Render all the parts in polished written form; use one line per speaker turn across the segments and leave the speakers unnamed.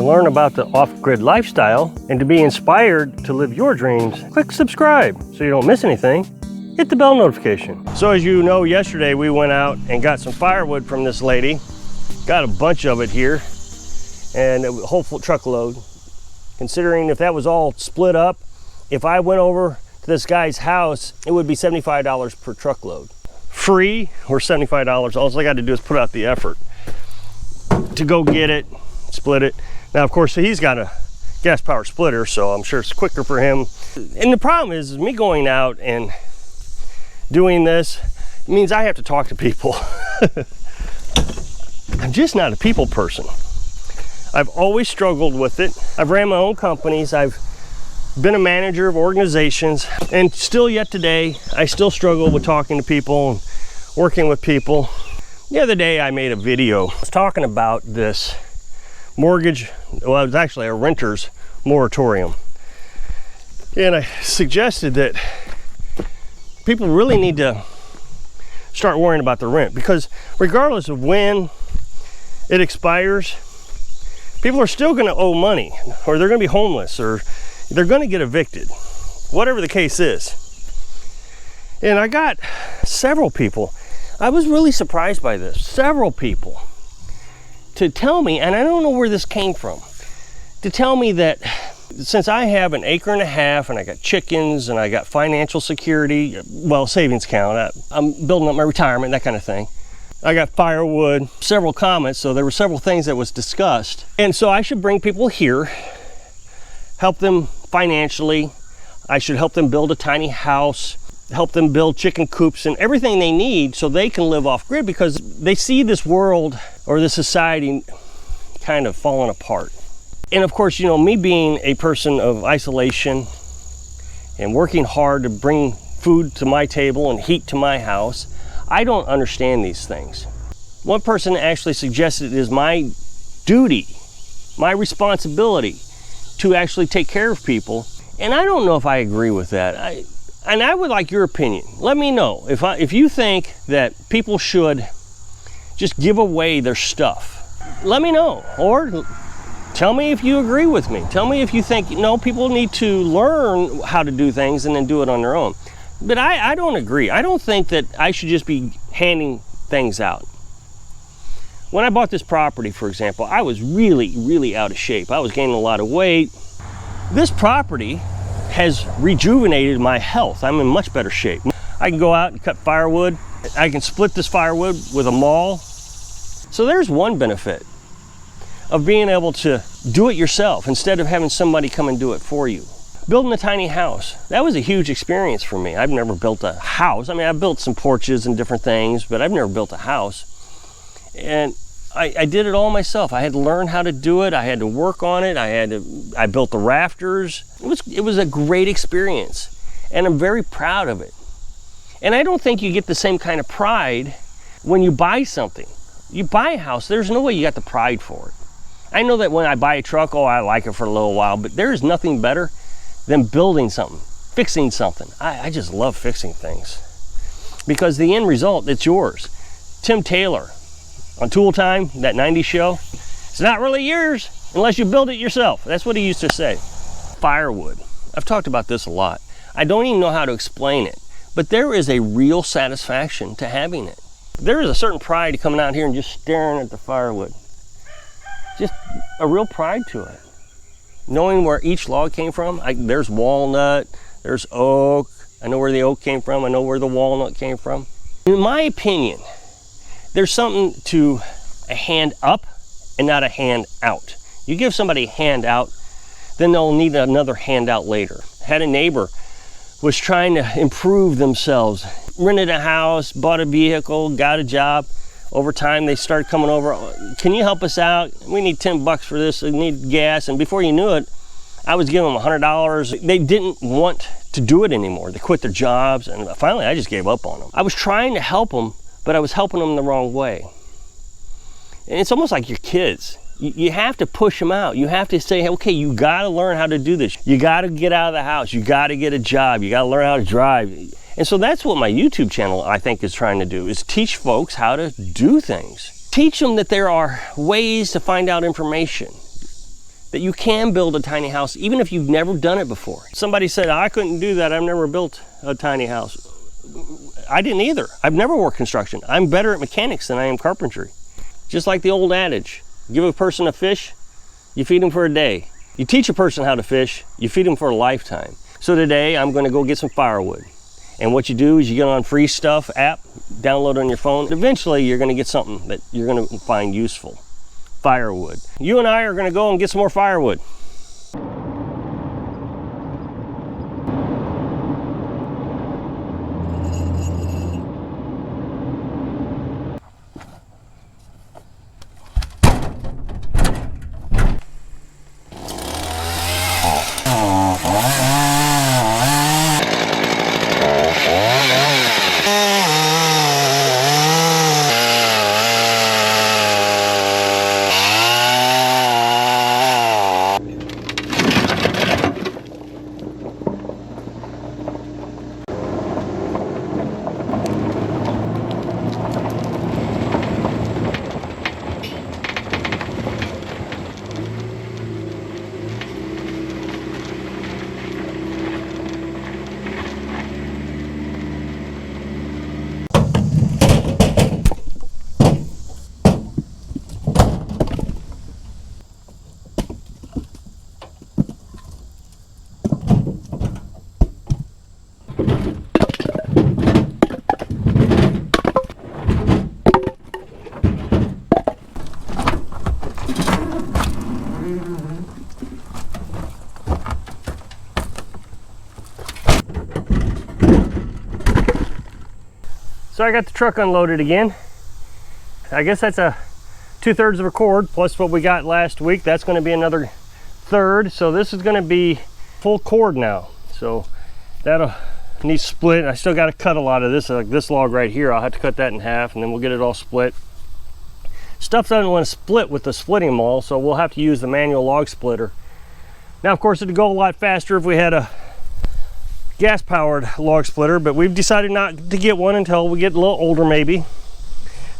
To learn about the off-grid lifestyle and to be inspired to live your dreams, click subscribe so you don't miss anything. Hit the bell notification. So as you know, yesterday we went out and got some firewood from this lady. Got a bunch of it here and a whole truckload. Considering if that was all split up, if I went over to this guy's house, it would be $75 per truckload. Free or $75. All I got to do is put out the effort to go get it, split it. Now, of course, he's got a gas power splitter, so I'm sure it's quicker for him. And the problem is me going out and doing this means I have to talk to people. I'm just not a people person. I've always struggled with it. I've ran my own companies. I've been a manager of organizations, and still yet today, I still struggle with talking to people and working with people. The other day I made a video. I was talking about this mortgage, well, it was actually a renter's moratorium. And I suggested that people really need to start worrying about the rent, because regardless of when it expires, people are still going to owe money, or they're going to be homeless, or they're going to get evicted, whatever the case is. And I got several people, I was really surprised by this, several people to tell me, and I don't know where this came from, to tell me that since I have an acre and a half and I got chickens and I got financial security, well, savings account, I'm building up my retirement, that kind of thing. I got firewood, several comments, so there were several things that was discussed. And so I should bring people here, help them financially. I should help them build a tiny house, help them build chicken coops and everything they need so they can live off grid, because they see this world or this society kind of falling apart. And of course, you know, me being a person of isolation and working hard to bring food to my table and heat to my house, I don't understand these things. One person actually suggested it is my duty, my responsibility to actually take care of people. And I don't know if I agree with that. And I would like your opinion. Let me know if you think that people should just give away their stuff. Let me know, or tell me if you agree with me. Tell me if you think, no, people need to learn how to do things and then do it on their own. But I don't agree. I don't think that I should just be handing things out. When I bought this property, for example, I was really, really out of shape. I was gaining a lot of weight. This property has rejuvenated my health. I'm in much better shape. I can go out and cut firewood. I can split this firewood with a maul. So there's one benefit of being able to do it yourself instead of having somebody come and do it for you. Building a tiny house, that was a huge experience for me. I've never built a house. I mean, I've built some porches and different things, but I've never built a house. And I did it all myself. I had to learn how to do it. I had to work on it. I built the rafters. It was a great experience, and I'm very proud of it. And I don't think you get the same kind of pride when you buy something. You buy a house, there's no way you got the pride for it. I know that when I buy a truck, oh, I like it for a little while, but there is nothing better than building something, fixing something. I just love fixing things, because the end result, it's yours. Tim Taylor on Tool Time, that 90s show, it's not really yours unless you build it yourself. That's what he used to say. Firewood. I've talked about this a lot. I don't even know how to explain it, but there is a real satisfaction to having it. There is a certain pride to coming out here and just staring at the firewood. Just a real pride to it. Knowing where each log came from. There's walnut, there's oak. I know where the oak came from. I know where the walnut came from. In my opinion, there's something to a hand up and not a hand out. You give somebody a hand out, then they'll need another handout later. I had a neighbor was trying to improve themselves, rented a house, bought a vehicle, got a job. Over time, they started coming over. Can you help us out? We need $10 for this. We need gas. And before you knew it, I was giving them $100. They didn't want to do it anymore. They quit their jobs, and finally, I just gave up on them. I was trying to help them, but I was helping them the wrong way. And it's almost like your kids. You have to push them out. You have to say, okay, you got to learn how to do this. You got to get out of the house. You got to get a job. You got to learn how to drive. And so that's what my YouTube channel, I think, is trying to do, is teach folks how to do things. Teach them that there are ways to find out information. that you can build a tiny house even if you've never done it before. Somebody said, I couldn't do that, I've never built a tiny house. I didn't either. I've never worked construction. I'm better at mechanics than I am carpentry. Just like the old adage, give a person a fish, you feed them for a day. You teach a person how to fish, you feed them for a lifetime. So today I'm going to go get some firewood. And what you do is you get on Free Stuff app, download it on your phone. Eventually you're going to get something that you're going to find useful. Firewood. You and I are going to go and get some more firewood. So I got the truck unloaded again. I guess that's a 2/3 of a cord plus what we got last week. That's going to be another third. So this is going to be full cord now. So that'll need split. I still got to cut a lot of this, like this log right here. I'll have to cut that in half and then we'll get it all split. Stuff doesn't want to split with the splitting maul, so we'll have to use the manual log splitter. Now, of course, it'd go a lot faster if we had a gas-powered log splitter, but we've decided not to get one until we get a little older maybe.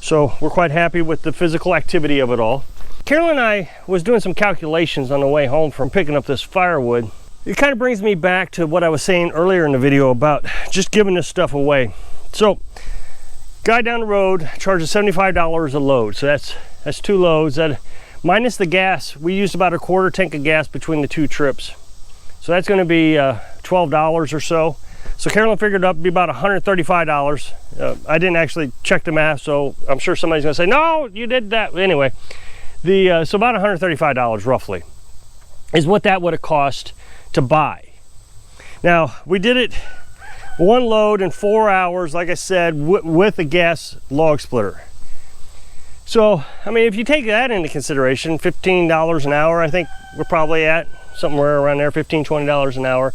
So we're quite happy with the physical activity of it all. Carolyn and I was doing some calculations on the way home from picking up this firewood. It kind of brings me back to what I was saying earlier in the video about just giving this stuff away. So guy down the road charges $75 a load, so that's 2 loads. That minus the gas, we used about a quarter tank of gas between the 2 trips. So that's going to be $12 or so. So Carolyn figured it up to be about $135. I didn't actually check the math, so I'm sure somebody's going to say, no, you did that. Anyway, so about $135 roughly is what that would have cost to buy. Now, we did it 1 load in 4 hours, like I said, with a gas log splitter. So, I mean, if you take that into consideration, $15 an hour, I think we're probably at somewhere around there, $15, $20 an hour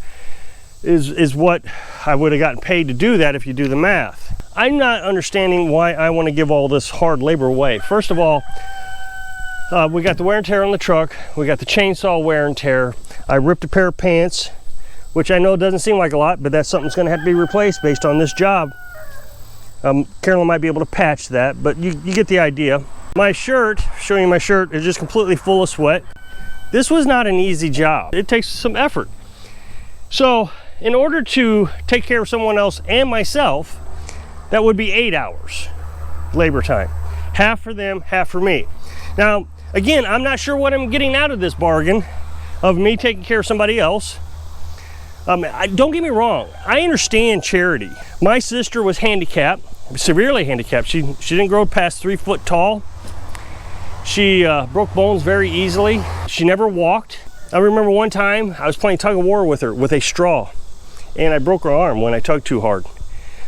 is what I would have gotten paid to do that if you do the math. I'm not understanding why I want to give all this hard labor away. First of all, we got the wear and tear on the truck. We got the chainsaw wear and tear. I ripped a pair of pants, which I know doesn't seem like a lot, but that's something that's going to have to be replaced based on this job. Carolyn might be able to patch that, but you get the idea. My shirt, showing you my shirt, is just completely full of sweat. This was not an easy job. It takes some effort. So in order to take care of someone else and myself, that would be 8 hours labor time. Half for them, half for me. Now, again, I'm not sure what I'm getting out of this bargain of me taking care of somebody else. Don't get me wrong, I understand charity. My sister was handicapped, severely handicapped. She didn't grow past 3 foot tall. She broke bones very easily. She never walked. I remember one time I was playing tug of war with her with a straw, and I broke her arm when I tugged too hard.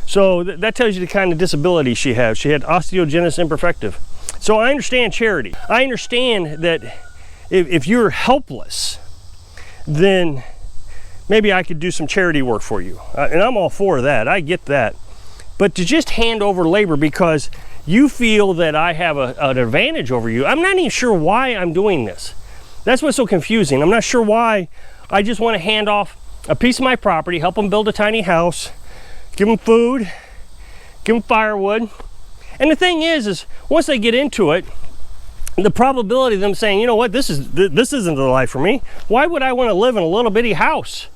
So that tells you the kind of disability she had. She had osteogenesis imperfecta. So I understand charity. I understand that if you're helpless, then maybe I could do some charity work for you. And I'm all for that, I get that. But to just hand over labor because you feel that I have an advantage over you, I'm not even sure why I'm doing this. That's what's so confusing. I'm not sure why. I just want to hand off a piece of my property, help them build a tiny house, give them food, give them firewood. And the thing is once they get into it, the probability of them saying, you know what, this isn't the life for me. Why would I want to live in a little bitty house?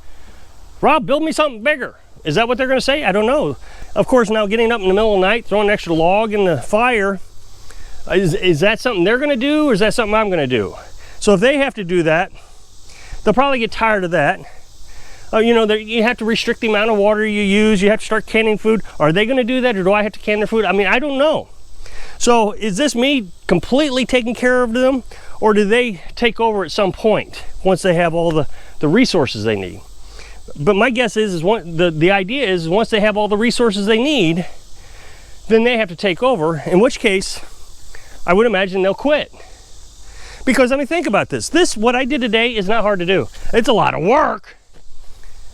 Rob, build me something bigger. Is that what they're going to say? I don't know. Of course, now getting up in the middle of the night, throwing an extra log in the fire, is that something they're going to do, or is that something I'm going to do? So if they have to do that, they'll probably get tired of that. You know, you have to restrict the amount of water you use. You have to start canning food. Are they going to do that, or do I have to can their food? I mean, I don't know. So is this me completely taking care of them, or do they take over at some point once they have all the resources they need? But my guess is the idea is once they have all the resources they need, then they have to take over, in which case I would imagine they'll quit. Because I mean, think about this. What I did today is not hard to do. It's a lot of work,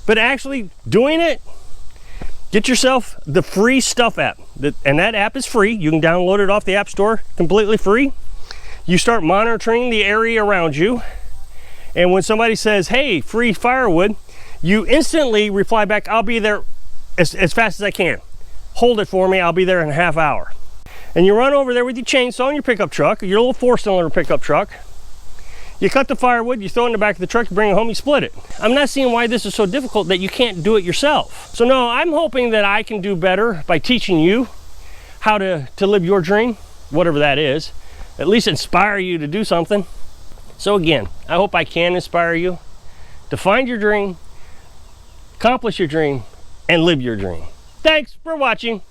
but actually doing it, get yourself the free Stuff app. And that app is free. You can download it off the App Store, completely free. You start monitoring the area around you. And when somebody says, hey, free firewood, you instantly reply back, I'll be there as fast as I can. Hold it for me, I'll be there in a half hour. And you run over there with your chainsaw and your pickup truck, your little 4-cylinder pickup truck. You cut the firewood, you throw it in the back of the truck, you bring it home, you split it. I'm not seeing why this is so difficult that you can't do it yourself. So no, I'm hoping that I can do better by teaching you how to live your dream, whatever that is. At least inspire you to do something. So again, I hope I can inspire you to find your dream, accomplish your dream, and live your dream. Thanks for watching.